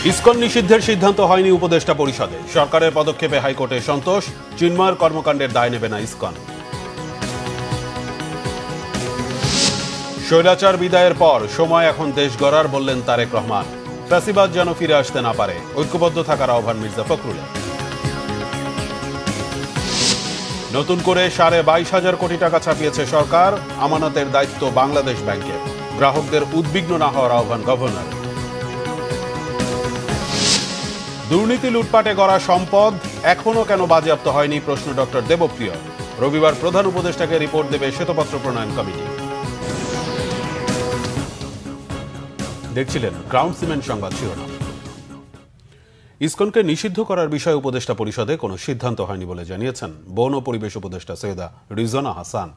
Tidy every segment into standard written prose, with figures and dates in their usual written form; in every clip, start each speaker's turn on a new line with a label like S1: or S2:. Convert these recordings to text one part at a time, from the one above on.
S1: ISKCON নিষিদ্ধের সিদ্ধান্ত হয়নি উপদেষ্টা পরিষদে। সরকারের পদক্ষেপে হাইকোর্টে সন্তোষ। চিন্ময়ের কর্মকাণ্ডের দায় নেবে না ইসকন। স্বৈরাচার বিদায়ের পর সময় এখন দেশ গড়ার, বললেন তারেক রহমান। ফ্যাসিবাদ যেন ফিরে আসতে না পারে, ঐক্যবদ্ধ থাকার আহ্বান মির্জা ফখরুলের। নতুন করে 22,500 কোটি টাকা ছাপিয়েছে সরকার। আমানতের দায়িত্ব বাংলাদেশ ব্যাংকের। গ্রাহকদের উদ্বিগ্ন না হওয়ার আহ্বান গভর্নর। দুর্নীতি লুটপাটে গড়া সম্পদ এখনো কেন বাজেয়াপ্ত হয়নি, প্রশ্ন ডক্টর দেবপ্রিয়। রবিবার প্রধান উপদেষ্টাকে রিপোর্ট দেবে শ্বেতপত্র প্রণয়ন কমিটি। দেখছিলেন গ্রাউন্ড সিমেন্ট সংবাদ শিরোনাম। ইসকনকে নিষিদ্ধ করার বিষয়ে উপদেষ্টা পরিষদে কোনো সিদ্ধান্ত হয়নি বলে জানিয়েছেন বন ও পরিবেশ উপদেষ্টা সৈয়দা রিজওয়ানা হাসান।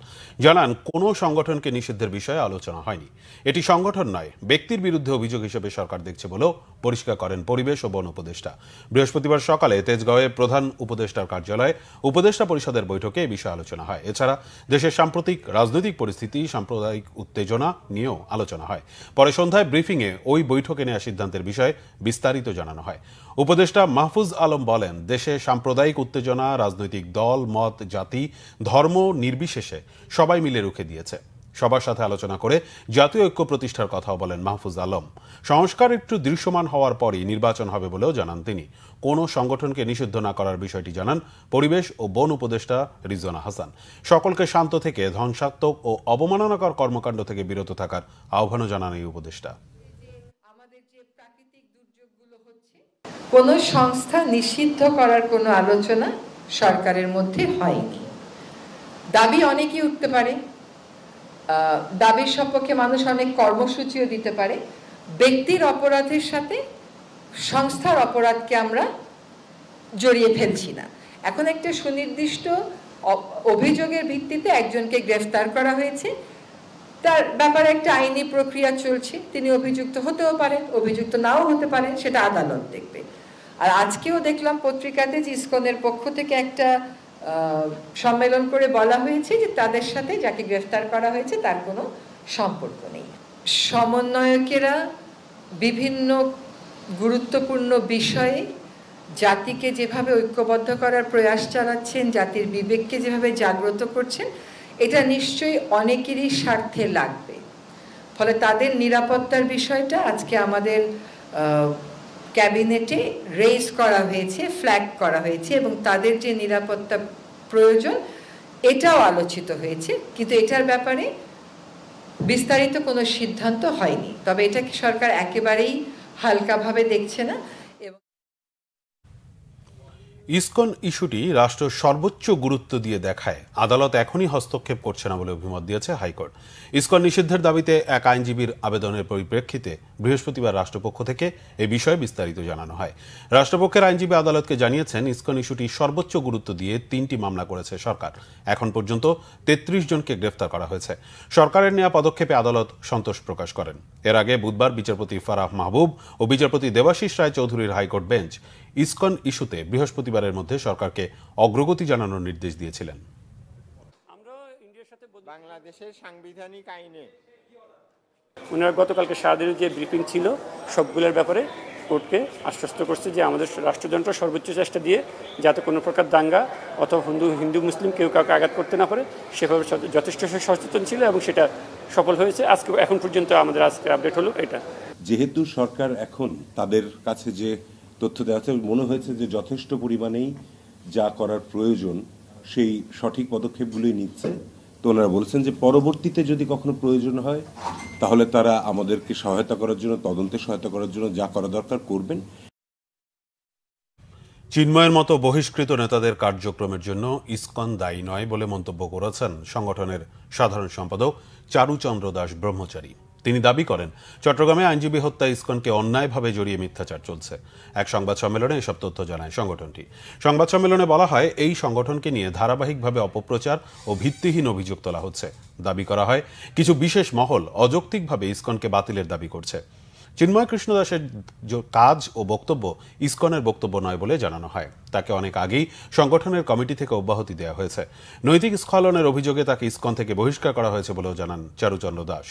S1: জানান, কোনো সংগঠনকে নিষিদ্ধের বিষয়ে আলোচনা হয়নি। এটি সংগঠন নয়, ব্যক্তির বিরুদ্ধে অভিযোগ হিসেবে সরকার দেখছে বলেও পরিষ্কার করেন পরিবেশ ও বন উপদেষ্টা। বৃহস্পতিবার সকালে তেজগাঁওয়ে প্রধান উপদেষ্টার কার্যালয়ে উপদেষ্টা পরিষদের বৈঠকে এ বিষয়ে আলোচনা হয়। এছাড়া দেশের সাম্প্রতিক রাজনৈতিক পরিস্থিতি, সাম্প্রদায়িক উত্তেজনা নিয়েও আলোচনা হয়। পরে সন্ধ্যায় ব্রিফিংয়ে ওই বৈঠকে নেওয়া সিদ্ধান্তের বিষয়ে বিস্তারিত জানানো হয়। উপদেষ্টা মাহফুজ আলম বলেন, দেশে সাম্প্রদায়িক উত্তেজনা রাজনৈতিক দল, মত, জাতি, ধর্ম নির্বিশেষে সবাই মিলে রুখে দিয়েছে। সবার সাথে আলোচনা করে জাতীয় ঐক্য প্রতিষ্ঠার কথাও বলেন মাহফুজ আলম। সংস্কার একটু দৃশ্যমান হওয়ার পরই নির্বাচন হবে বলেও জানান তিনি। কোনো সংগঠনকে নিষিদ্ধ না করার বিষয়টি জানান পরিবেশ ও বন উপদেষ্টা রিজওয়ানা হাসান। সকলকে শান্ত থেকে ধ্বংসাত্মক ও অবমাননাকর কর্মকাণ্ড থেকে বিরত থাকার আহ্বানও জানান এই উপদেষ্টা।
S2: কোনো সংস্থা নিষিদ্ধ করার কোনো আলোচনা সরকারের মধ্যে হয়নি। দাবি অনেকেই উঠতে পারে, দাবির সপক্ষে মানুষ অনেক কর্মসূচিও দিতে পারে। ব্যক্তির অপরাধের সাথে সংস্থার অপরাধকে আমরা জড়িয়ে ফেলছি না। এখন একটা সুনির্দিষ্ট অভিযোগের ভিত্তিতে একজনকে গ্রেফতার করা হয়েছে, তার ব্যাপারে একটা আইনি প্রক্রিয়া চলছে। তিনি অভিযুক্ত হতেও পারেন, অভিযুক্ত নাও হতে পারেন, সেটা আদালত দেখবে। আর আজকেও দেখলাম পত্রিকাতে যে ইসকনের পক্ষ থেকে একটা সম্মেলন করে বলা হয়েছে যে তাদের সাথে যাকে গ্রেফতার করা হয়েছে তার কোনো সম্পর্ক নেই। সমন্বয়কেরা বিভিন্ন গুরুত্বপূর্ণ বিষয়ে জাতিকে যেভাবে ঐক্যবদ্ধ করার প্রয়াস চালাচ্ছেন, জাতির বিবেককে যেভাবে জাগ্রত করছেন, এটা নিশ্চয়ই অনেকেরই স্বার্থে লাগবে। ফলে তাদের নিরাপত্তার বিষয়টা আজকে আমাদের ক্যাবিনেটে রেজ করা হয়েছে, ফ্ল্যাগ করা হয়েছে, এবং তাদের যে নিরাপত্তা প্রয়োজন এটাও আলোচিত হয়েছে। কিন্তু এটার ব্যাপারে বিস্তারিত কোনো সিদ্ধান্ত হয়নি। তবে এটাকে সরকার একেবারেই হালকাভাবে দেখছে না।
S1: ইসকন ইস্যুটি রাষ্ট্র সর্বোচ্চ গুরুত্ব দিয়ে দেখায় আদালত এখনই হস্তক্ষেপ করছে না বলে অভিমত দিয়েছে হাইকোর্ট। ইসকন নিষিদ্ধের দাবিতে এক আইনজীবীর আবেদনের পরিপ্রেক্ষিতে বৃহস্পতিবার রাষ্ট্রপক্ষ থেকে এ বিষয়ে বিস্তারিত জানানো হয়। রাষ্ট্রপক্ষের আইনজীবী আদালতকে জানিয়েছেন, ইসকন ইস্যুটি সর্বোচ্চ গুরুত্ব দিয়ে 3টি মামলা করেছে সরকার। এখন পর্যন্ত 33 জনকে গ্রেফতার করা হয়েছে। সরকারের নেওয়া পদক্ষেপে আদালত সন্তোষ প্রকাশ করেন। এর আগে বুধবার বিচারপতি ফারাহ মাহবুব ও বিচারপতি দেবাশিস রায় চৌধুরীর হাইকোর্ট বেঞ্চ ইসকন ইস্যুতে বৃহস্পতিবারের মধ্যে সরকারকে অগ্রগতি জানানোর নির্দেশ দিয়েছিলেন।
S3: বাংলাদেশের সাংবিধানিক আইনে
S4: ওনারা গতকালকে সারাদিনের যে ব্রিফিং ছিল সবগুলোর ব্যাপারে কোর্টকে আশ্বস্ত করছে যে আমাদের রাষ্ট্রযন্ত্র সর্বোচ্চ চেষ্টা দিয়ে যাতে কোনো প্রকার দাঙ্গা অথবা হিন্দু মুসলিম কেউ কাউকে আঘাত করতে না পারে সেভাবে যথেষ্ট সচেতন ছিল এবং সেটা সফল হয়েছে। আজকে এখন পর্যন্ত আমাদের আজকে আপডেট হলো এটা।
S5: যেহেতু সরকার এখন তাদের কাছে যে তথ্য দেওয়া হচ্ছে, মনে হয়েছে যে যথেষ্ট পরিমাণেই যা করার প্রয়োজন সেই সঠিক পদক্ষেপগুলোই নিচ্ছে। তো ওনারা বলছেন যে পরবর্তীতে যদি কখনো প্রয়োজন হয় তাহলে তারা আমাদেরকে সহায়তা করার জন্য, তদন্তে সহায়তা করার জন্য যা করা দরকার করবেন।
S1: চিন্ময়ের মতো বহিষ্কৃত নেতাদের কার্যক্রমের জন্য ইসকন দায়ী নয় বলে মন্তব্য করেছেন সংগঠনের সাধারণ সম্পাদক চারুচন্দ্র দাস ব্রহ্মচারী। তিনি দাবি করেন, চট্টগ্রামে আইনজীবী হত্যা ইসকনকে অন্যায়ভাবে জড়িয়ে মিথ্যাচার চলছে। এক সংবাদ সম্মেলনে এসব তথ্য জানায় সংগঠনটি। সংবাদ সম্মেলনে বলা হয়, এই সংগঠনকে নিয়ে ধারাবাহিকভাবে অপপ্রচার ও ভিত্তিহীন অভিযোগ তোলা হচ্ছে। দাবি করা হয়, কিছু বিশেষ মহল অযৌক্তিকভাবে ইসকনকে বাতিলের দাবি করছে। চিন্ময় কৃষ্ণ দাসের কাজ ও বক্তব্য ইসকনের বক্তব্য নয় বলে জানানো হয়। তাকে অনেক আগেই সংগঠনের কমিটি থেকে অব্যাহতি দেওয়া হয়েছে। নৈতিক স্খলনের অভিযোগে তাকে ইসকন থেকে বহিষ্কার করা হয়েছে বলেও জানান চারুচন্দ্র দাস।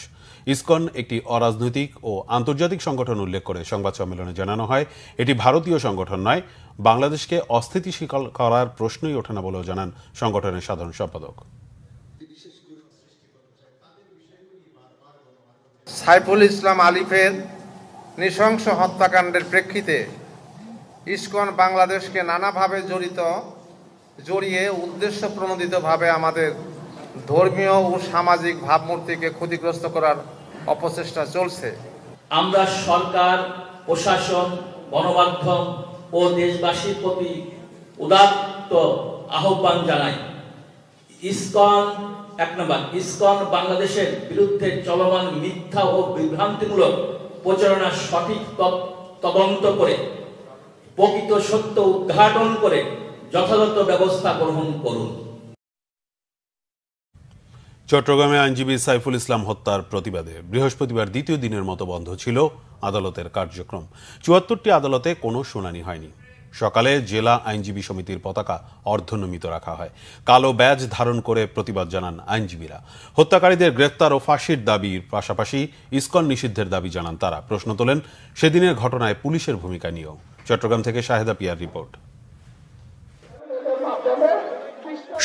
S1: ইসকন একটি অরাজনৈতিক ও আন্তর্জাতিক সংগঠন উল্লেখ করে সংবাদ সম্মেলনে জানানো হয়, এটি ভারতীয় সংগঠন নয়, বাংলাদেশকে অস্থিতিশীল করার প্রশ্নই ওঠে না বলেও জানান সংগঠনের সাধারণ সম্পাদক।
S6: সাইফুল ইসলাম আলিফের নৃশংস হত্যাকাণ্ডের প্রেক্ষিতে ইসকন বাংলাদেশকে নানাভাবে জড়িয়ে উদ্দেশ্য প্রণোদিতভাবে আমাদের ধর্মীয় ও সামাজিক ভাবমূর্তিকে ক্ষতিগ্রস্ত করার অপচেষ্টা চলছে।
S7: আমরা সরকার, প্রশাসন, গণমাধ্যম ও দেশবাসীর প্রতি উদাত্ত আহ্বান জানাই। ইসকন বাংলাদেশের বিরুদ্ধে চলমান মিথ্যা ও বিভ্রান্তিমূলক প্রচারণার সঠিক তদন্ত করে প্রকৃত সত্য উদ্ঘাটন করে যথাযথ ব্যবস্থা গ্রহণ করুন।
S1: চট্টগ্রামে আইনজীবী সাইফুল ইসলাম হত্যার প্রতিবাদে বৃহস্পতিবার দ্বিতীয় দিনের মতো বন্ধ ছিল আদালতের কার্যক্রম। ৭৪টি আদালতে কোনো শুনানি হয়নি। সকালে জেলা আইনজীবী সমিতির পতাকা অর্ধনমিত রাখা হয়। কালো ব্যাজ ধারণ করে প্রতিবাদ জানান আইনজীবীরা। হত্যাকারীদের গ্রেফতার ও ফাঁসির দাবির পাশাপাশি ইসকন নিষিদ্ধের দাবি জানান তারা। প্রশ্ন তোলেন সেদিনের ঘটনায় পুলিশের ভূমিকা নিয়েও। চট্টগ্রাম থেকে শাহেদা পিয়ার রিপোর্ট।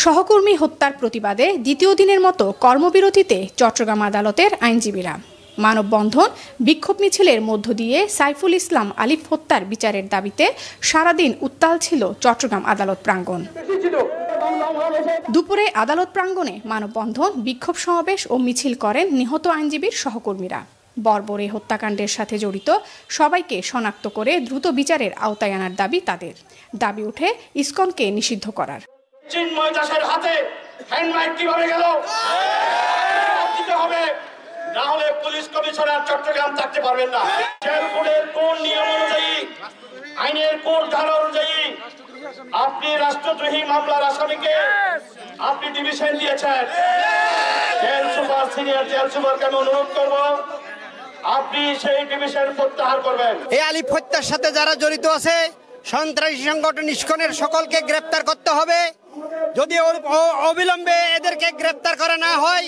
S8: সহকর্মী হত্যার প্রতিবাদে দ্বিতীয় দিনের মতো কর্মবিরতিতে চট্টগ্রাম আদালতের আইনজীবীরা। মানববন্ধন, বিক্ষোভ মিছিলের মধ্য দিয়ে সাইফুল ইসলাম আলিফ হত্যার বিচারের দাবিতে সারাদিন উত্তাল ছিল চট্টগ্রাম আদালত প্রাঙ্গণ। দুপুরে আদালত প্রাঙ্গণে মানববন্ধন, বিক্ষোভ সমাবেশ ও মিছিল করেন নিহত আইনজীবীর সহকর্মীরা। বর্বরে হত্যাকাণ্ডের সাথে জড়িত সবাইকে শনাক্ত করে দ্রুত বিচারের আওতায় আনার দাবি তাদের। দাবি ওঠে ইসকনকে নিষিদ্ধ করার।
S9: চিন্ময় দাসের হাতে হ্যান্ডমাইক কিভাবে গেল দিতে হবে, না হলে পুলিশ কমিশনার চট্টগ্রাম থাকতে পারবেন না। জেল কোডের কোন নিয়ম অনুযায়ী, আইনের কোন ধারা অনুযায়ী আপনি রাষ্ট্রদ্রোহী মামলার আসামিকে আপনি ডিভিশন দিয়েছেন। জেল সুপার, সিনিয়র জেল সুপারকে আমি অনুরোধ করব আপনি সেই ডিভিশন প্রত্যাহার করবেন।
S10: এই আলিফ হত্যার সাথে যারা জড়িত আছে সন্ত্রাসী সংগঠন ইসকনের সকলকে গ্রেফতার করতে হবে। যদি অবিলম্বে এদেরকে গ্রেফতার করা না হয়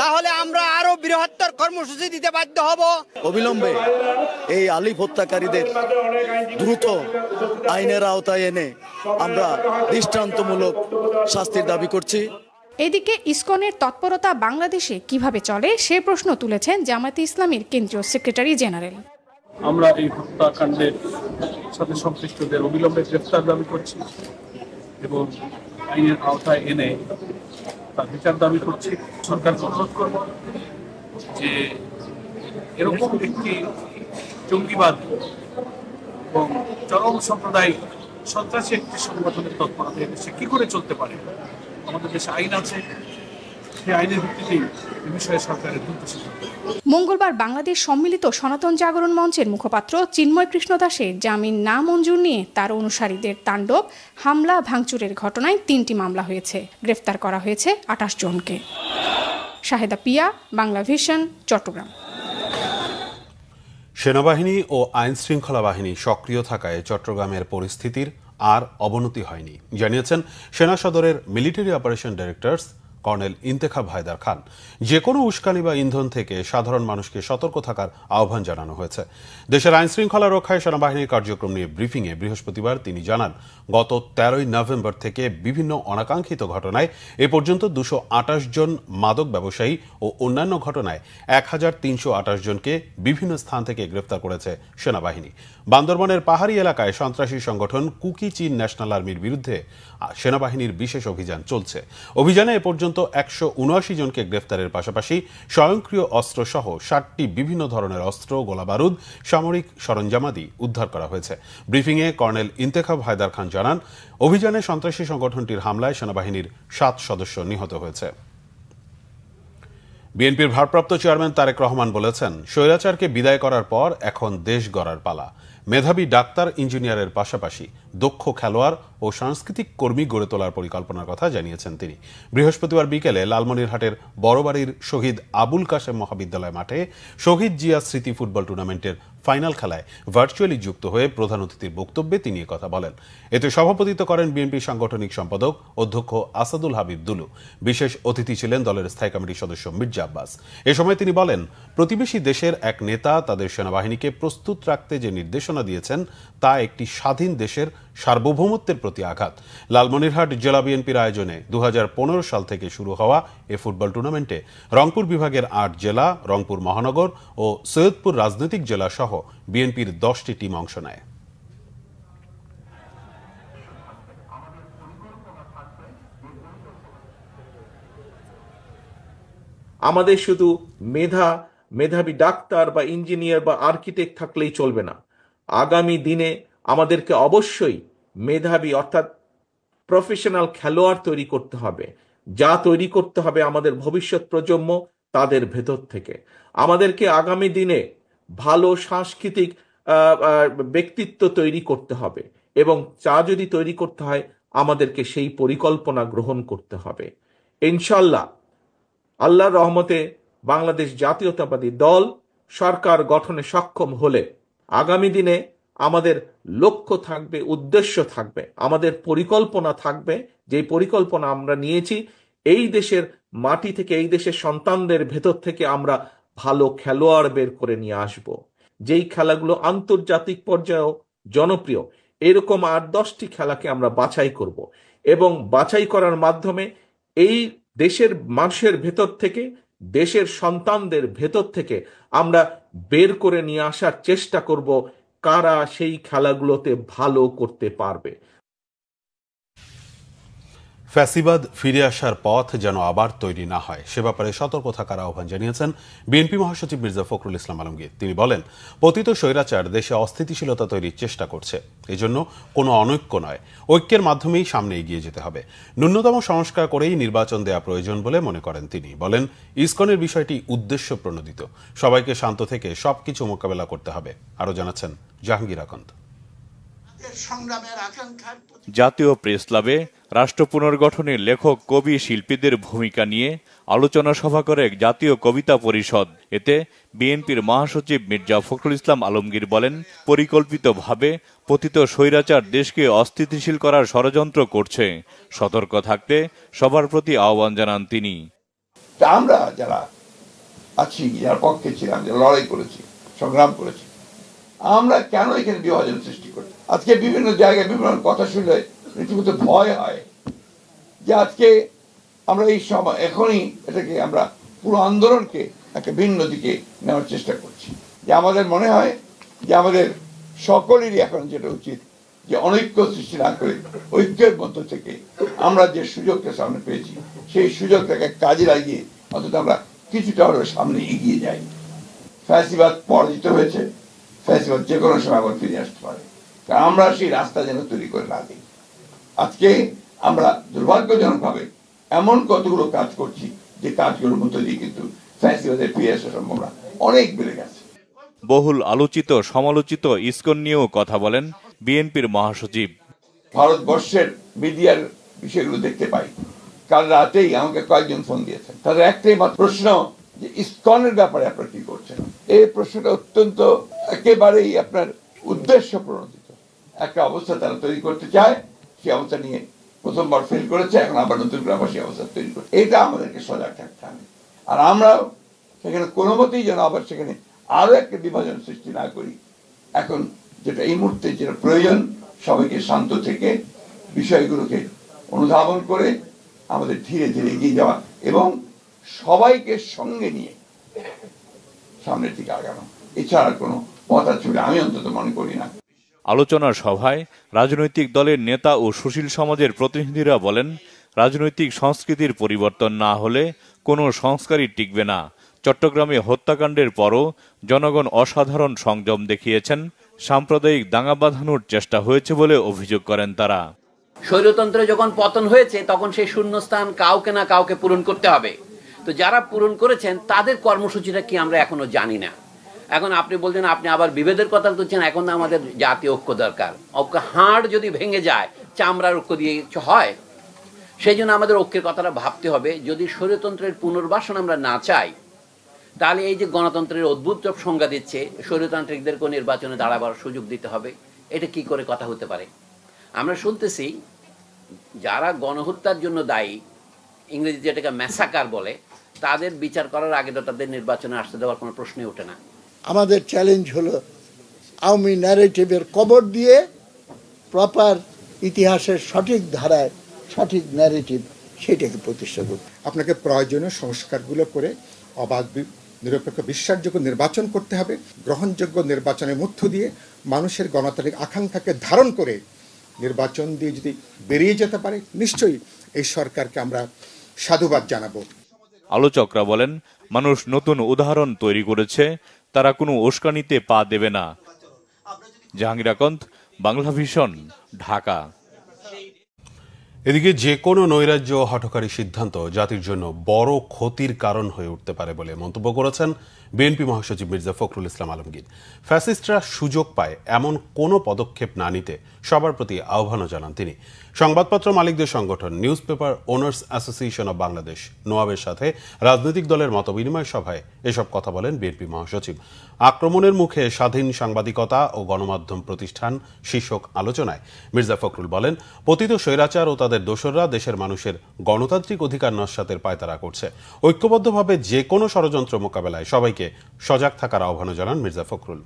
S10: তাহলে আমরা আরো বৃহত্তর কর্মসূচি দিতে বাধ্য হব।
S11: অবিলম্বে এই আলিফ হত্যাকারীদের দ্রুত আইনের আওতায় এনে আমরা দৃষ্টান্তমূলক শাস্তির দাবি করছি।
S8: এদিকে ইসকনের তৎপরতা বাংলাদেশে কিভাবে চলে সে প্রশ্ন তুলেছেন জামায়াতে ইসলামীর কেন্দ্রীয় সেক্রেটারি জেনারেল।
S12: আমরা এই হত্যাকাণ্ডের সাথে সম্পৃক্তদের অবিলম্বে গ্রেফতার দাবি করছি এবং আইনের আওতায় এনে তার বিচার দাবি করছি। সরকারকে অনুরোধ করব যে এরকম একটি জঙ্গিবাদ এবং চরম সাম্প্রদায়িক সন্ত্রাসী একটি সংগঠনের তৎপরতা দেশে কি করে চলতে পারে। আমাদের দেশে আইন আছে, সেই আইনের ভিত্তিতেই এ বিষয়ে সরকারের দ্রুত সিদ্ধান্ত।
S8: মঙ্গলবার বাংলাদেশ সম্মিলিত সনাতন জাগরণ মঞ্চের মুখপাত্র চিন্ময় কৃষ্ণ দাসের জামিন না মঞ্জুর নিয়ে তার অনুসারীদের তাণ্ডব, হামলা, ভাঙচুরের ঘটনায় 3টি মামলা হয়েছে। গ্রেফতার করা হয়েছে 28 জনকে। শাহেদা পিয়া, বাংলা ভিশন, চট্টগ্রাম।
S1: সেনাবাহিনী ও আইন শৃঙ্খলা বাহিনী সক্রিয় থাকায় চট্টগ্রামের পরিস্থিতির আর অবনতি হয়নি, জানিয়েছেন সেনা সদরের military operation director colonel Intekhab Haider Khan. যে কোনো উস্কানি বা ইন্ধন থেকে সাধারণ মানুষকে সতর্ক থাকার আহ্বান জানানো হয়েছে। দেশের আইন শৃঙ্খলা রক্ষায় সেনাবাহিনীর কার্যক্রম নিয়ে ব্রিফিংয়ে বৃহস্পতিবার তিনি জানান, গত 13 নভেম্বর থেকে বিভিন্ন অনাকাঙ্ক্ষিত ঘটনায় এ পর্যন্ত 228 জন মাদক ব্যবসায়ী ও অন্যান্য ঘটনায় 1328 জনকে বিভিন্ন স্থান থেকে গ্রেফতার করেছে সেনাবাহিনী। বান্দরবনের পাহাড়ি এলাকায় সন্ত্রাসী সংগঠন কুকি চিন ন্যাশনাল আর্মির বিরুদ্ধে সেনাবাহিনীর বিশেষ অভিযান চলছে। অভিযানে এ পর্যন্ত 179 জনকে গ্রেফতারের পাশাপাশি স্বয়ংক্রিয় অস্ত্র সহ 60টি বিভিন্ন ধরনের অস্ত্র, গোলাবারুদ, সামরিক সরঞ্জামাদি উদ্ধার করা হয়েছে। ব্রিফিংয়ে কর্নেল ইন্তেখাব হায়দার খান জানান, অভিযানে সন্ত্রাসী সংগঠনটির হামলায় সেনাবাহিনীর 7 সদস্য নিহত হয়েছে। বিএনপির ভারপ্রাপ্ত চেয়ারম্যান তারেক রহমান বলেছেন, স্বৈরাচারকে বিদায় করার পর এখন দেশ গড়ার পালা। মেধাবী ডাক্তার, ইঞ্জিনিয়ারের পাশাপাশি দক্ষ খেলোয়াড় ও সাংস্কৃতিক কর্মী গড়ে তোলার পরিকল্পনার কথা জানিয়েছেন তিনি। বৃহস্পতিবার বিকেলে লালমনিরহাটের বড়বাড়ির শহীদ আবুল কাশেম মহাবিদ্যালয় মাঠে শহীদ জিয়া স্মৃতি ফুটবল টুর্নামেন্টের ফাইনাল খেলায় ভার্চুয়ালি যুক্ত হয়ে প্রধান অতিথির বক্তব্যে তিনি কথা বলেন। এতে সভাপতিত্ব করেন বিএনপি সাংগঠনিক সম্পাদক অধ্যক্ষ আসাদুল হাবিব দুলু। বিশেষ অতিথি ছিলেন দলের স্থায়ী কমিটির সদস্য মির্জা আব্বাস। এ সময় তিনি বলেন, প্রতিবেশী দেশের এক নেতা তাদের সেনাবাহিনীকে প্রস্তুত রাখতে যে নির্দেশনা দিয়েছেন তা একটি স্বাধীন দেশের সার্বভৌমত্বের প্রতি আঘাত। লালমনিরহাট জেলা বিএনপির আয়োজনে 2015 সাল থেকে শুরু হওয়া এ ফুটবল টুর্নামেন্টে রংপুর বিভাগের 8 জেলা, রংপুর মহানগর ও সৈয়দপুর রাজনৈতিক জেলা সহ বিএনপির 10টি টিম অংশ নেয়।
S13: আমাদের শুধু মেধাবী ডাক্তার বা ইঞ্জিনিয়ার বা আর্কিটেক্ট থাকলেই চলবে না। আগামী দিনে আমাদেরকে অবশ্যই মেধাবী অর্থাৎ প্রফেশনাল খেলোয়াড় তৈরি করতে হবে, যা তৈরি করতে হবে আমাদের ভবিষ্যৎ প্রজন্ম তাদের ভেতর থেকে। আমাদেরকে আগামী দিনে ভালো সাংস্কৃতিক ব্যক্তিত্ব তৈরি করতে হবে এবং যা যদি তৈরি করতে হয় আমাদেরকে সেই পরিকল্পনা গ্রহণ করতে হবে। ইনশাল্লাহ আল্লাহর রহমতে বাংলাদেশ জাতীয়তাবাদী দল সরকার গঠনে সক্ষম হলে আগামী দিনে আমাদের লক্ষ্য থাকবে, উদ্দেশ্য থাকবে, আমাদের পরিকল্পনা থাকবে। যে পরিকল্পনা আমরা নিয়েছি, এই দেশের মাটি থেকে, এই দেশের সন্তানদের ভেতর থেকে আমরা ভালো খেলোয়াড় বের করে নিয়ে আসব, যেই খেলাগুলো আন্তর্জাতিক পর্যায়েও জনপ্রিয়। এরকম 8-10টি খেলাকে আমরা বাছাই করব এবং বাছাই করার মাধ্যমে এই দেশের মানুষের ভেতর থেকে, দেশের সন্তানদের ভেতর থেকে আমরা বের করে নিয়ে আসার চেষ্টা করব কারা সেই খেলাগুলোতে ভালো করতে পারবে।
S1: ফ্যাসিবাদ ফিরে আসার পথ যেন আবার তৈরি না হয় সে ব্যাপারে সতর্ক থাকার আহ্বান জানিয়েছেন বিএনপি মহাসচিব মির্জা ফখরুল ইসলাম আলমগীর। তিনি বলেন, পতিত স্বৈরাচার দেশে অস্থিতিশীলতা তৈরির চেষ্টা করছে। এজন্য কোনো অনৈক্য নয়, ঐক্যের মাধ্যমেই সামনে এগিয়ে যেতে হবে। ন্যূনতম সংস্কার করেই নির্বাচন দেওয়া প্রয়োজন বলে মনে করেন তিনি। বলেন, ইসকনের বিষয়টি উদ্দেশ্য প্রণোদিত, সবাইকে শান্ত থেকে সবকিছু মোকাবেলা করতে হবে। আরো জানাচ্ছেন জাহাঙ্গীর আকন্দ।
S14: জাতীয় প্রেস ক্লাবে রাষ্ট্র পুনর্গঠনের লেখক, কবি, শিল্পীদের ভূমিকা নিয়ে আলোচনা সভা করে জাতীয় কবিতা পরিষদ। এতে বিএনপির মহাসচিব মির্জা ফখরুল ইসলাম আলমগীর বলেন, পরিকল্পিতভাবে পতিত স্বৈরাচার দেশকে অস্থিতিশীল করার ষড়যন্ত্র করছে। সতর্ক থাকতে সবার প্রতি আহ্বান জানান তিনি।
S15: আমরা যারা আছি, যারা পক্ষে ছিলাম, যারা লড়াই করেছি, সংগ্রাম করেছি, আমরা কেন এখানে বিভাজন সৃষ্টি করি? আজকে বিভিন্ন জায়গায় বিভিন্ন কথা শুনলে রীতিমতো ভয় হয় যে আজকে আমরা এই সময় এখনই এটাকে আমরা পুরো আন্দোলনকে একটা ভিন্ন দিকে নেওয়ার চেষ্টা করছি। যে আমাদের মনে হয় যে আমাদের সকলেরই এখন যেটা উচিত যে অনৈক্য সৃষ্টি না করে ঐক্যের মধ্য থেকে আমরা যে সুযোগটা সামনে পেয়েছি সেই সুযোগটাকে কাজে লাগিয়ে অন্তত আমরা কিছুটা হলেও সামনে এগিয়ে যাই। ফ্যাসিবাদ পরাজিত হয়েছে, ফ্যাসিবাদ যে কোনো সময় আবার ফিরে আসতে পারে। আমরা সেই রাস্তা যেন তৈরি করে না দিই। আজকে আমরা দুর্ভাগ্যজনকভাবে এমন কতগুলো কাজ করছি যে কাজগুলোর মধ্যে দিয়ে কিন্তু ফ্যাসিবাদের ফিরে আসার সম্ভাবনা অনেক বেড়ে গেছে।
S14: বহুল আলোচিত সমালোচিত ইসকন নিয়েও কথা বলেন বিএনপির মহাসচিব।
S15: ভারতবর্ষের মিডিয়ার বিষয়গুলো দেখতে পাই। কাল রাতেই আমাকে কয়েকজন ফোন দিয়েছেন, তাদের একটাই মাত্র প্রশ্ন যে ইসকনের ব্যাপারে আপনারা কি করছেন। এই প্রশ্নটা অত্যন্ত একেবারেই আপনার উদ্দেশ্য প্রণোদিত একটা অবস্থা তারা তৈরি করতে চায়। সেই অবস্থা নিয়ে প্রথমবার ফেল করেছে, এখন আবার নতুন করে আবার সেই অবস্থা তৈরি করছে। এটা আমাদেরকে সজাগ থাকতে হবে। আর আমরাও সেখানে কোনো মতেই যেন আবার সেখানে আরো একটা বিভাজন সৃষ্টি না করি। এখন যেটা এই মুহূর্তে যেটা প্রয়োজন, সবাইকে শান্ত থেকে বিষয়গুলোকে অনুধাবন করে আমাদের ধীরে ধীরে এগিয়ে যাওয়া এবং সবাইকে সঙ্গে নিয়ে সামনের দিকে আগানো। এছাড়া কোনো পথ আছে বলে আমি অন্তত মনে করি না।
S14: আলোচনা সভায় রাজনৈতিক দলের নেতা ও সুশীল সমাজের প্রতিনিধিরা বলেন, রাজনৈতিক সংস্কৃতির পরিবর্তন না হলে কোনো সংস্কারই টিকবে না। চট্টগ্রামে হত্যাকাণ্ডের পরও জনগণ অসাধারণ সংযম দেখিয়েছেন। সাম্প্রদায়িক দাঙ্গা বাঁধানোর চেষ্টা হয়েছে বলে অভিযোগ করেন তারা।
S16: স্বৈরতন্ত্রে যখন পতন হয়েছে তখন সেই শূন্যস্থান কাউকে না কাউকে পূরণ করতে হবে। তো যারা পূরণ করেছেন তাদের কর্মসূচিটা কি আমরা এখনো জানি না। এখন আপনি বলছেন, আপনি আবার বিভেদের কথা বলছেন। এখন আমাদের জাতীয় ঐক্য দরকার। হাড় যদি ভেঙে যায় চামড়ার ঐক্য দিয়ে হয়। সেই জন্য আমাদের ঐক্যের কথাটা ভাবতে হবে। যদি স্বৈরতন্ত্রের পুনর্বাসন আমরা না চাই তাহলে এই যে গণতন্ত্রের অদ্ভুত সব সংজ্ঞা দিচ্ছে, স্বৈরতান্ত্রিকদেরকেও নির্বাচনে দাঁড়াবার সুযোগ দিতে হবে, এটা কি করে কথা হতে পারে? আমরা শুনতেছি যারা গণহত্যার জন্য দায়ী, ইংরেজি যেটাকে ম্যাসাকার বলে, তাদের বিচার করার আগে তো তাদের নির্বাচনে আসতে দেওয়ার কোনো প্রশ্নই ওঠে না।
S17: আমাদের চ্যালেঞ্জ হলো আওয়ামী ন্যারেটিভের কবর দিয়ে প্রপার ইতিহাসের সঠিক ধারায় সঠিক ন্যারেটিভ সেটাকে প্রতিষ্ঠা করতে।
S18: আপনাকে প্রয়োজনীয় সংস্কারগুলো করে অবাধ নিরপেক্ষ বিশ্বাসযোগ্য নির্বাচন করতে হবে। গ্রহণযোগ্য নির্বাচনের মধ্য দিয়ে মানুষের গণতান্ত্রিক আকাঙ্ক্ষাকে ধারণ করে নির্বাচন দিয়ে যদি বেরিয়ে যেতে পারে, নিশ্চয়ই এই সরকারকে আমরা সাধুবাদ জানাবো।
S14: আলোচকরা বলেন, মানুষ নতুন উদাহরণ তৈরি করেছে, তারা কোনো উস্কানিতে পা দেবে না। জাহাঙ্গীর আকন্দ, বাংলা ভিশন, ঢাকা।
S1: এদিকে যে কোনো নৈরাজ্য ও হঠকারী সিদ্ধান্ত জাতির জন্য বড় ক্ষতির কারণ হয়ে উঠতে পারে বলে মন্তব্য করেছেন বিএনপি মহাসচিব মির্জা ফখরুল ইসলাম আলমগীর। ফ্যাসিস্টরা সুযোগ পায় এমন কোনো পদক্ষেপ না নিতে সবার প্রতি আহ্বানও জানান তিনি। সংবাদপত্র মালিকদের সংগঠন newspaper owners association of Bangladesh নোয়াবের সাথে রাজনৈতিক দলের মতবিনিময় সভায় এসব কথা বলেন বিএনপি মহাসচিব। আক্রমণের মুখে স্বাধীন সাংবাদিকতা ও গণমাধ্যম প্রতিষ্ঠান শীর্ষক আলোচনায় মির্জা ফখরুল বলেন, পতিত স্বৈরাচার ও তাদের দোসররা দেশের মানুষের গণতান্ত্রিক অধিকার নস্যাতের পায়তারা করছে। ঐক্যবদ্ধভাবে যে কোনো ষড়যন্ত্র মোকাবেলায় সবাইকে সজাগ থাকার আহ্বানও জানান মির্জা ফখরুল।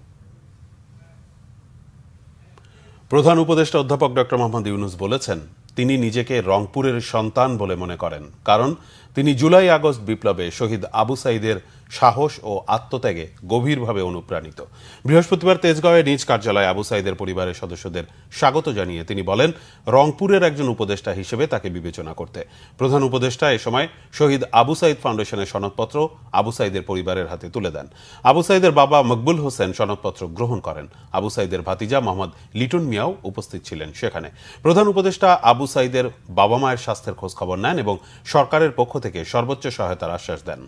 S1: প্রধান উপদেষ্টা অধ্যাপক ডক্টর মোহাম্মদ ইউনূস বলেছেন, তিনি নিজেকে রংপুরের সন্তান বলে মনে করেন, কারণ তিনি জুলাই আগস্ট বিপ্লবে শহীদ আবু সাঈদের সাহস ও আত্মত্যাগে গভীরভাবে অনুপ্রাণিত। বৃহস্পতিবার তেজগাঁওয়ে নিজ কার্যালয়ে আবু সাঈদের পরিবারের সদস্যদের স্বাগত জানিয়ে তিনি বলেন, রংপুরের একজন উপদেষ্টা হিসেবে তাকে বিবেচনা করতে। প্রধান উপদেষ্টা এ সময় শহীদ আবু সাঈদ ফাউন্ডেশনের সনদপত্র আবু সাঈদের পরিবারের হাতে তুলে দেন। আবু সাঈদের বাবা মকবুল হোসেন সনদপত্র গ্রহণ করেন। আবু সাঈদের ভাতিজা মোহাম্মদ লিটন মিয়াও উপস্থিত ছিলেন সেখানে। প্রধান উপদেষ্টা আবু সাঈদের বাবা মায়ের স্বাস্থ্যের খোঁজ খবর নেন এবং সরকারের পক্ষ থেকে সর্বোচ্চ সহায়তার আশ্বাস দেন।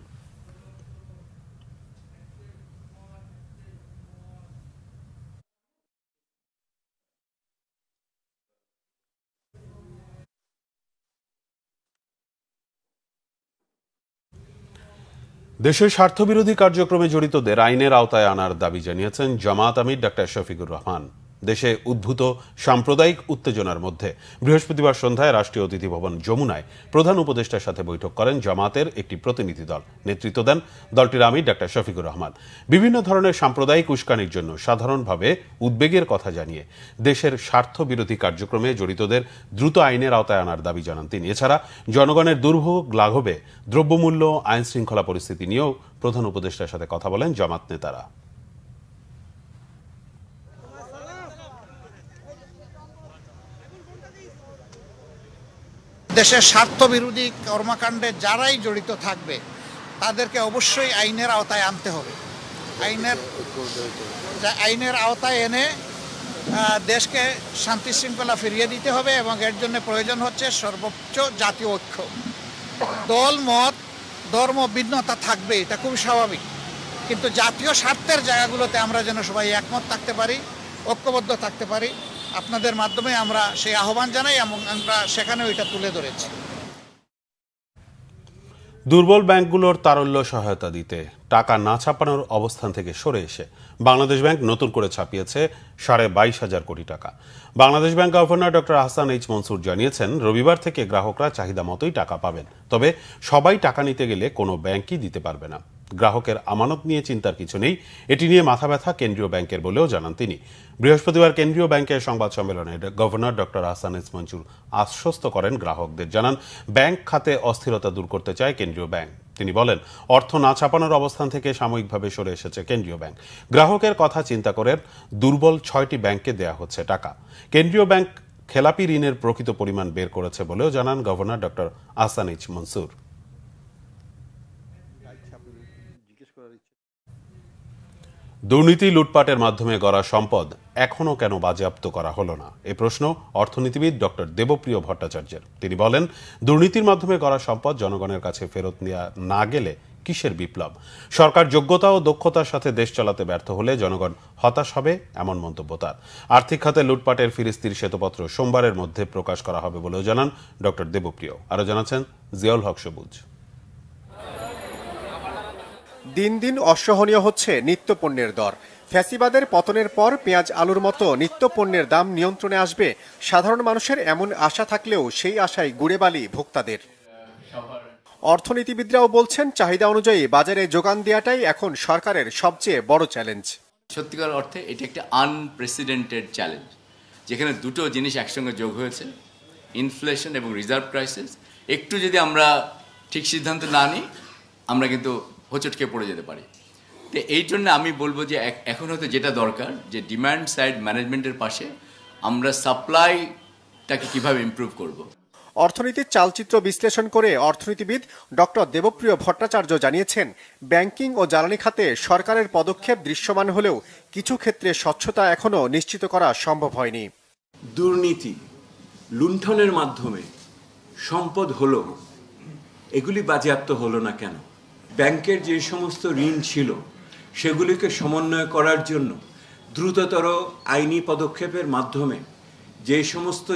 S1: দেশের স্বার্থবিরোধী কার্যক্রমে জড়িতদের আইনের আওতায় আনার দাবি জানিয়েছেন জামায়াত আমির ডক্টর শফিকুর রহমান। দেশে উদ্ভূত সাম্প্রদায়িক উত্তেজনার মধ্যে বৃহস্পতিবার সন্ধ্যায় রাষ্ট্রীয় অতিথি ভবন যমুনায় প্রধান উপদেষ্টার সাথে বৈঠক করেন জামায়াতের একটি প্রতিনিধি দল। নেতৃত্ব দেন দলটির আমির ডক্টর শফিকুর রহমান। বিভিন্ন ধরনের সাম্প্রদায়িক উস্কানির জন্য সাধারণভাবে উদ্বেগের কথা জানিয়ে দেশের স্বার্থবিরোধী কার্যক্রমে জড়িতদের দ্রুত আইনের আওতায় আনার দাবি জানান তিনি। এছাড়া জনগণের দুর্ভোগ লাঘবে দ্রব্যমূল্য, আইন শৃঙ্খলা পরিস্থিতি নিয়েও প্রধান উপদেষ্টার সাথে কথা বলেন জামায়াত নেতারা।
S19: দেশের স্বার্থবিরোধী কর্মকাণ্ডে যারাই জড়িত থাকবে তাদেরকে অবশ্যই আইনের আওতায় আনতে হবে। আইনের আওতায় এনে দেশকে শান্তি শৃঙ্খলা ফিরিয়ে দিতে হবে এবং এর জন্য প্রয়োজন হচ্ছে সর্বোচ্চ জাতীয় ঐক্য। দল মত ধর্ম ভিন্নতা থাকবে, এটা খুব স্বাভাবিক, কিন্তু জাতীয় স্বার্থের জায়গাগুলোতে আমরা যেন সবাই একমত থাকতে পারি, ঐক্যবদ্ধ থাকতে পারি। আপনাদের মাধ্যমে আমরা সেই আহ্বান জানাই এবং আমরা সেখানেও এটা তুলে ধরেছি।
S1: দুর্বল ব্যাংকগুলোর তারল্য সহায়তা দিতে টাকা না ছাপানোর অবস্থান থেকে সরে এসে বাংলাদেশ ব্যাংক নতুন করে ছাপিয়েছে 22,500 কোটি টাকা। Bangladesh bank governor doctor Ahsan H Mansur জানিয়েছেন, রবিবার থেকে গ্রাহকরা চাহিদা মতোই টাকা পাবেন, তবে সবাই টাকা নিতে গেলে কোনো ব্যাংকই দিতে পারবে না। গ্রাহকের আমানত নিয়ে চিন্তার কিছু নেই, এটি নিয়ে মাথা ব্যথা কেন্দ্রীয় ব্যাংকের বলেও জানান তিনি। বৃহস্পতিবার কেন্দ্রীয় ব্যাংকের সংবাদ সম্মেলনে governor doctor Ahsan H Mansur আশ্বস্ত করেন গ্রাহকদের। জানান, ব্যাংক খাতে অস্থিরতা দূর করতে চায় কেন্দ্রীয় ব্যাংক। তিনি বলেন, অর্থ না ছাপানোর অবস্থান থেকে সাময়িকভাবে সরে এসেছে কেন্দ্রীয় ব্যাংক। গ্রাহকের কথা চিন্তা করে দুর্বল 6টি ব্যাংককে দেয়া হচ্ছে টাকা। কেন্দ্রীয় ব্যাংক খেলাপি ঋণের প্রকৃত পরিমাণ বের করেছে বলেও জানান governor doctor Ahsan H Mansur. দুর্নীতি লুটপাটের মাধ্যমে গড়া সম্পদ এখনো কেন বাজেয়াপ্ত করা হলো না, এ প্রশ্ন অর্থনীতিবিদ ডক্টর দেবপ্রিয় ভট্টাচার্যের। তিনি বলেন, দুর্নীতির মাধ্যমে গড়া সম্পদ জনগণের কাছে ফেরত নেওয়া না গেলে কিসের বিপ্লব? সরকার যোগ্যতা ও দক্ষতার সাথে দেশ চালাতে ব্যর্থ হলে জনগণ হতাশ হবে, এমন মন্তব্য তার। আর্থিক খাতে লুটপাটের ফিরিস্তির শ্বেতপত্র সোমবারের মধ্যে প্রকাশ করা হবে বলেও জানান ডক্টর দেবপ্রিয়। আরও জানাচ্ছেন জিয়াউল হক সবুজ।
S20: দিন দিন অসহনীয় হচ্ছে নিত্যপণ্যের দর। ফ্যাসিবাদের পতনের পর পেঁয়াজ আলুর মতো নিত্যপণ্যের দাম নিয়ন্ত্রণে আসবে সাধারণ মানুষের এমন আশা থাকলেও সেই আশায় গুড়ে বালি ভোক্তাদের। অর্থনীতিবিদরাও বলছেন চাহিদা অনুযায়ী বাজারে যোগান দেওয়াটাই এখন সরকারের সবচেয়ে বড় চ্যালেঞ্জ।
S21: সত্যিকার অর্থে এটি একটা আনপ্রেসিডেন্টেড চ্যালেঞ্জ, যেখানে দুটো জিনিস একসঙ্গে যোগ হয়েছে, ইনফ্লেশন এবং রিজার্ভ ক্রাইসিস। একটু যদি আমরা ঠিক সিদ্ধান্ত না নিই আমরা কিন্তু হোঁচটকে পড়ে যেতে পারি। তো এই জন্য আমি বলবো যে এখন হয়তো যেটা দরকার যে ডিমান্ড সাইড ম্যানেজমেন্টের পাশে আমরা সাপ্লাইটাকে কিভাবে ইমপ্রুভ করব।
S20: অর্থনীতির চালচিত্র বিশ্লেষণ করে অর্থনীতিবিদ ডক্টর দেবপ্রিয় ভট্টাচার্য জানিয়েছেন, ব্যাংকিং ও জ্বালানি খাতে সরকারের পদক্ষেপ দৃশ্যমান হলেও কিছু ক্ষেত্রে স্বচ্ছতা এখনও নিশ্চিত করা সম্ভব হয়নি।
S22: দুর্নীতি, লুণ্ঠনের মাধ্যমে সম্পদ হলো, এগুলি বাজেয়াপ্ত হলো না কেন? ব্যাংকের যে সমস্ত ঋণ ছিল সেগুলিকে সমন্বয় করার জন্য দ্রুততর আইনি পদক্ষেপের মাধ্যমে যে সমস্ত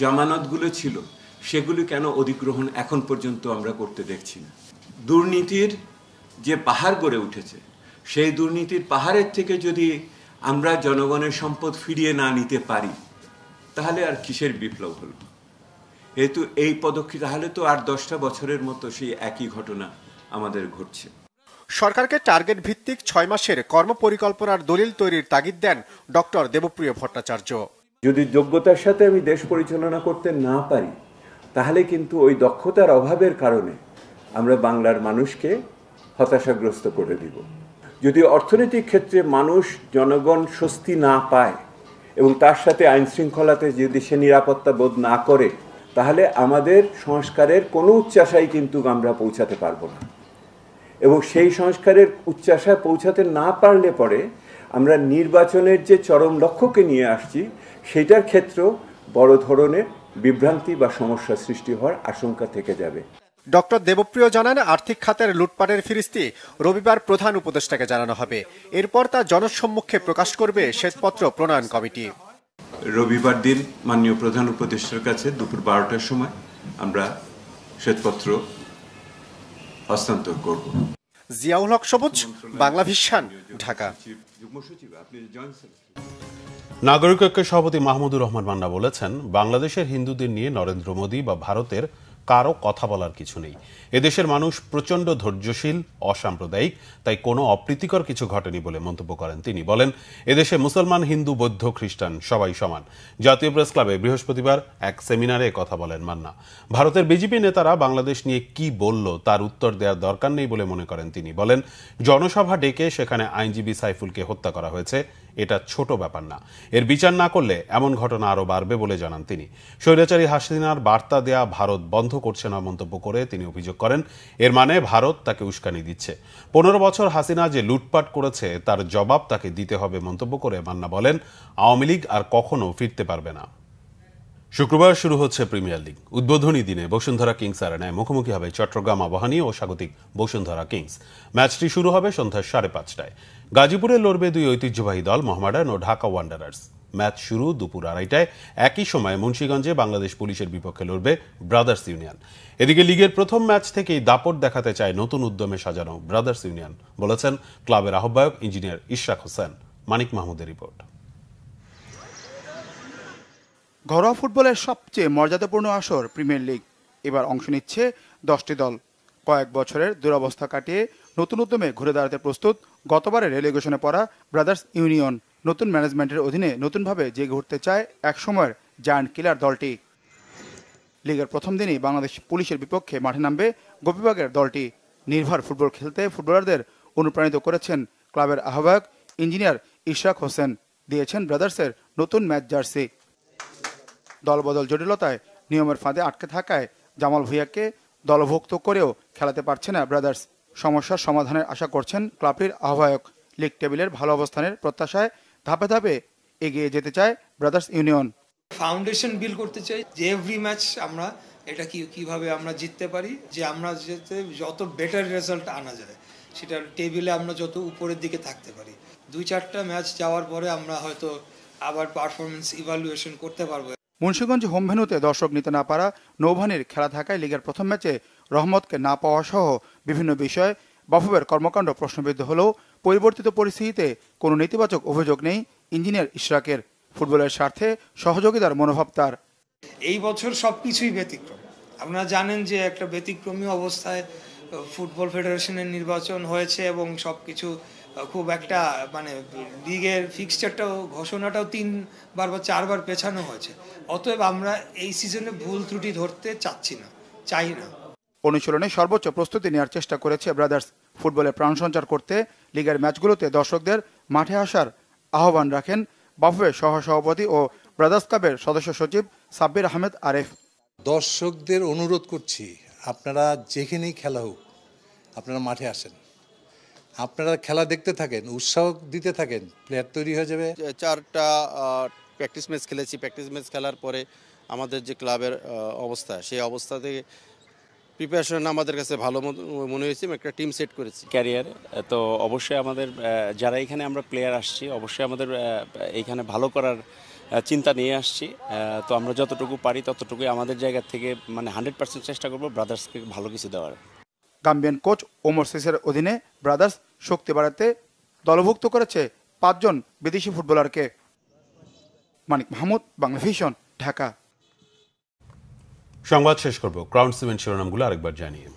S22: জামানতগুলো ছিল সেগুলি কেন অধিগ্রহণ এখন পর্যন্ত আমরা করতে দেখছি না? দুর্নীতির যে পাহাড় গড়ে উঠেছে সেই দুর্নীতির পাহাড়ের থেকে যদি আমরা জনগণের সম্পদ ফিরিয়ে না নিতে পারি তাহলে আর কিসের বিপ্লব হলো? যেহেতু এই পদক্ষেপ তাহলে তো আর 10টা বছরের মতো সেই একই ঘটনা আমাদের ঘটছে।
S20: সরকারকে টার্গেট ভিত্তিক 6 মাসের কর্মপরিকল্পনার দলিল তৈরির তাগিদ দেন ডক্টর দেবপ্রিয় ভট্টাচার্য।
S22: যদি যোগ্যতার সাথে আমি দেশ পরিচালনা করতে না পারি তাহলে কিন্তু ওই দক্ষতার অভাবের কারণে আমরা বাংলার মানুষকে হতাশাগ্রস্ত করে দিব। যদি অর্থনৈতিক ক্ষেত্রে মানুষ জনগণ স্বস্তি না পায় এবং তার সাথে আইন শৃঙ্খলাতে যদি সে নিরাপত্তা বোধ না করে তাহলে আমাদের সংস্কারের কোনো উচ্চাশায় কিন্তু আমরা পৌঁছাতে পারবো না। এবং সেই সংস্কারের উচ্চাশায় পৌঁছাতে না পারলে পরে আমরা নির্বাচনের যে চরম লক্ষ্যকে নিয়ে আসছি সেটার ক্ষেত্রেও বড় ধরনের বিভ্রান্তি বা সমস্যা সৃষ্টি হওয়ার আশঙ্কা থেকে যাবে।
S20: ডক্টর দেবপ্রিয় জানান, আর্থিক খাতের লুটপাটের ফিরিস্তি রবিবার প্রধান উপদেষ্টাকে জানানো হবে। এরপর তা জনসম্মুখে প্রকাশ করবে শ্বেতপত্র প্রণয়ন কমিটি।
S22: রবিবার দিন মাননীয় প্রধান উপদেষ্টার কাছে দুপুর 12টার সময় আমরা শ্বেতপত্র হস্তান্তর করব।
S20: জিয়াউল হক সবুজ, বাংলা ভিশন, ঢাকা।
S1: নাগরিক ঐক্যের সভাপতি মাহমুদুর রহমান মান্না বলেছেন, বাংলাদেশের হিন্দুদের নিয়ে নরেন্দ্র মোদী বা ভারতের কারো কথা বলার কিছু নেই। এদেশের মানুষ প্রচণ্ড ধৈর্যশীল, অসাম্প্রদায়িক, তাই কোনো অপ্রীতিকর কিছু ঘটেনি বলে মন্তব্য করেন তিনি। বলেন, এদেশে মুসলমান, হিন্দু, বৌদ্ধ, খ্রিস্টান সবাই সমান। জাতীয় প্রেস ক্লাবে বৃহস্পতিবার এক সেমিনারে কথা বলেন মান্না। ভারতের বিজেপি নেতারা বাংলাদেশ নিয়ে কি বলল তার উত্তর দেওয়ার দরকার নেই বলে মনে করেন তিনি। বলেন, জনসভা ডেকে সেখানে আইনজীবী সাইফুলকে হত্যা করা হয়েছে, এটা ছোট ব্যাপার না। এর বিচার না করলে এমন ঘটনা আরো বাড়বে বলে জানান তিনি। স্বৈরাচারী হাসিনার বার্তা দেয়া ভারত বন্ধ করছে না মন্তব্য করে তিনি অভিযোগ করেন, এর মানে ভারত তাকে উস্কানি দিচ্ছে। 15 বছর হাসিনা যে লুটপাট করেছে তার জবাব তাকে দিতে হবে মন্তব্য করে মান্না বলেন, আওয়ামী লীগ আর কখনো ফিরতে পারবে না। শুক্রবার শুরু হচ্ছে প্রিমিয়ার লিগ। উদ্বোধনী দিনে বসুন্ধরা কিংস আরেনায় মুখোমুখি হবে চট্টগ্রাম আবাহনী ও স্বাগতিক বসুন্ধরা কিংস। ম্যাচটি শুরু হবে সন্ধ্যা 5:30টায়। গাজীপুরে লড়বে দুই ঐতিহ্যবাহী দল মোহামেডান ও ঢাকা ওয়ান্ডারার্স। ম্যাচ শুরু দুপুর 2:30টায়। একই সময়ে মুন্সিগঞ্জে বাংলাদেশ পুলিশের বিপক্ষে লড়বে ব্রাদার্স ইউনিয়ন। এদিকে লিগের প্রথম ম্যাচ থেকেই দাপট দেখাতে চায় নতুন উদ্যমে সাজানো ব্রাদার্স ইউনিয়ন, বলেছেন ক্লাবের আহ্বায়ক ইঞ্জিনিয়ার ইশরাক হোসেন। মানিক মাহমুদের রিপোর্ট।
S23: ঘরোয়া ফুটবলের সবচেয়ে মর্যাদাপূর্ণ আসর প্রিমিয়ার লিগ। এবার অংশ নিচ্ছে 10টি দল। কয়েক বছরের দুরবস্থা কাটিয়ে নতুন উদ্যমে ঘুরে দাঁড়াতে প্রস্তুত গতবারে রেলিগেশনে পড়া ব্রাদার্স ইউনিয়ন। নতুন ম্যানেজমেন্টের অধীনে নতুনভাবে জেগে উঠতে চায় একসময়ের জায়ান্ট কিলার দলটি। লিগের প্রথম দিনই বাংলাদেশ পুলিশের বিপক্ষে মাঠে নামবে গোপীবাগের দলটি। নির্ভর ফুটবল খেলতে ফুটবলারদের অনুপ্রাণিত করেছেন ক্লাবের আহ্বায়ক ইঞ্জিনিয়ার ইশরাক হোসেন। দিয়েছেন ব্রাদার্সের নতুন ম্যাচ জার্সি। দলবদল জটিলতায় নিয়মের ফাঁদে আটকে থাকায় জামাল ভুঁইয়াকে দলভুক্ত করেও খেলাতে পারছে না ব্রাদার্স। সমস্যার সমাধানের আশা করছেন ক্লাবটির আহ্বায়ক। লিগ টেবিলের ভালো অবস্থানের প্রত্যাশায় ধাপে ধাপে এগিয়ে যেতে চায় ব্রাদার্স ইউনিয়ন।
S24: ফাউন্ডেশন বিল্ড করতে চাই যে এভরি ম্যাচ আমরা এটা কিভাবে আমরা জিততে পারি, যে আমরা যেতে যত বেটার রেজাল্ট আনা যায়, সেটা টেবিলে আমরা যত উপরের দিকে থাকতে পারি। 2-4টা ম্যাচ যাওয়ার পরে আমরা হয়তো আবার পারফরমেন্স ইভালুয়েশন করতে পারবো।
S23: মুন্সিগঞ্জ হোম ভেন্যুতে দর্শক নিতে না পারা নৌবাহিনীর খেলা থাকায় লিগের প্রথম ম্যাচে রহমতকে না পাওয়া সহ বিভিন্ন বিষয়ে বাফুফের কর্মকাণ্ড প্রশ্নবিদ্ধ হলেও পরিবর্তিত পরিস্থিতিতে কোনো নেতিবাচক অভিযোগ নেই ইঞ্জিনিয়ার ইশরাকের। ফুটবলের স্বার্থে সহযোগিতার মনোভাব তার।
S24: এই বছর সবকিছুই ব্যতিক্রম। আপনারা জানেন যে একটা ব্যতিক্রমী অবস্থায় ফুটবল ফেডারেশনের নির্বাচন হয়েছে এবং সবকিছু খুব একটা মানে লিগের ফিক্সচারটাও ঘোষণাটাও 3বার বা 4বার পেছানো হয়েছে। অতএব আমরা এই সিজনে ভুল ত্রুটি ধরতে চাই না।
S23: অনুশীলনে সর্বোচ্চ প্রস্তুতি নেওয়ার চেষ্টা করেছে ব্রাদার্স। ফুটবলে প্রাণ সঞ্চার করতে লিগের ম্যাচগুলোতে দর্শকদের মাঠে আসার আহ্বান রাখেন বাফুফের সহসভাপতি ও ব্রাদার্স ক্লাবের সদস্য সচিব সাব্বির আহমেদ আরেফ।
S2: দর্শকদের অনুরোধ করছি, আপনারা যেখানেই খেলা হোক আপনারা মাঠে আসেন, আপনারা খেলা দেখতে থাকেন, উৎসাহ দিতে থাকেন, প্লেয়ার তৈরি হয়ে যাবে।
S3: 4টা প্র্যাকটিস ম্যাচ খেলেছি। প্র্যাকটিস ম্যাচ খেলার পরে আমাদের যে ক্লাবের অবস্থা, সেই অবস্থা থেকে প্রিপারেশন আমাদের কাছে ভালো মনে হয়েছে। একটা টিম সেট করেছি
S4: ক্যারিয়ারে। তো অবশ্যই আমাদের যারা এখানে আমরা প্লেয়ার আসছি, অবশ্যই আমাদের এইখানে ভালো করার চিন্তা নিয়ে আসছি। তো আমরা যতটুকু পারি ততটুকুই আমাদের জায়গা থেকে মানে 100% চেষ্টা করবো ব্রাদার্সকে ভালো কিছু দেওয়ার।
S23: গাম্বিয়ান কোচ ওমর সিসের অধীনে ব্রাদার্স শক্তি বাড়াতে দলভুক্ত করেছে 5 জন বিদেশি ফুটবলারকে। মানিক মাহমুদ, বাংলা ভিশন, ঢাকা।
S1: সংবাদ শেষ করব ক্রাউন সিমেন্ট শিরোনামগুলো আরেকবার জানিয়ে।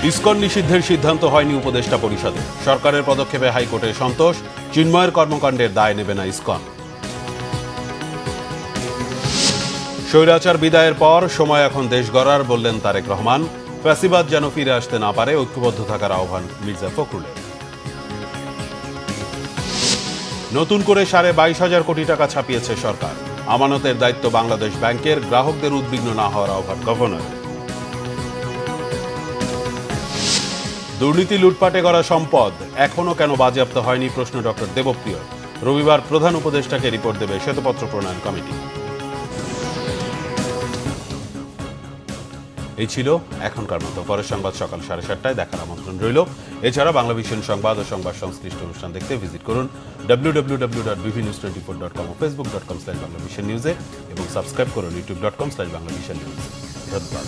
S1: ইসকন নিষিদ্ধের সিদ্ধান্ত হয়নি উপদেষ্টা পরিষদে। সরকারের পদক্ষেপে হাইকোর্টে সন্তোষ। চিন্ময়ের কর্মকাণ্ডের দায় নেবে না ইসকন। স্বৈরাচার বিদায়ের পর সময় এখন দেশ গড়ার, বললেন তারেক রহমান। ফ্যাসিবাদ যেন ফিরে আসতে না পারে, ঐক্যবদ্ধ থাকার আহ্বান মির্জা ফখরুলের। নতুন করে 22,500 কোটি টাকা ছাপিয়েছে সরকার। আমানতের দায়িত্ব বাংলাদেশ ব্যাংকের, গ্রাহকদের উদ্বিগ্ন না হওয়ার আহ্বান গভর্নর। দুর্নীতি লুটপাটে করা সম্পদ এখনো কেন বাজেয়াপ্ত হয়নি, প্রশ্ন ডক্টর দেবপ্রিয়। রবিবার প্রধান উপদেষ্টাকে রিপোর্ট দেবে শ্বেতপত্র প্রণয়ন কমিটি। এই ছিল এখনকার মতো। পরের সংবাদ সকাল 7:30টায় দেখার আমন্ত্রণ রইল। এছাড়া বাংলা ভিশন সংবাদ ও সংবাদ সংশ্লিষ্ট অনুষ্ঠান দেখতে ভিজিট করুন www.bvnews24.com ও facebook.com/banglavisionnews এবং সাবস্ক্রাইব করুন youtube.com/banglavisionnews। ধন্যবাদ।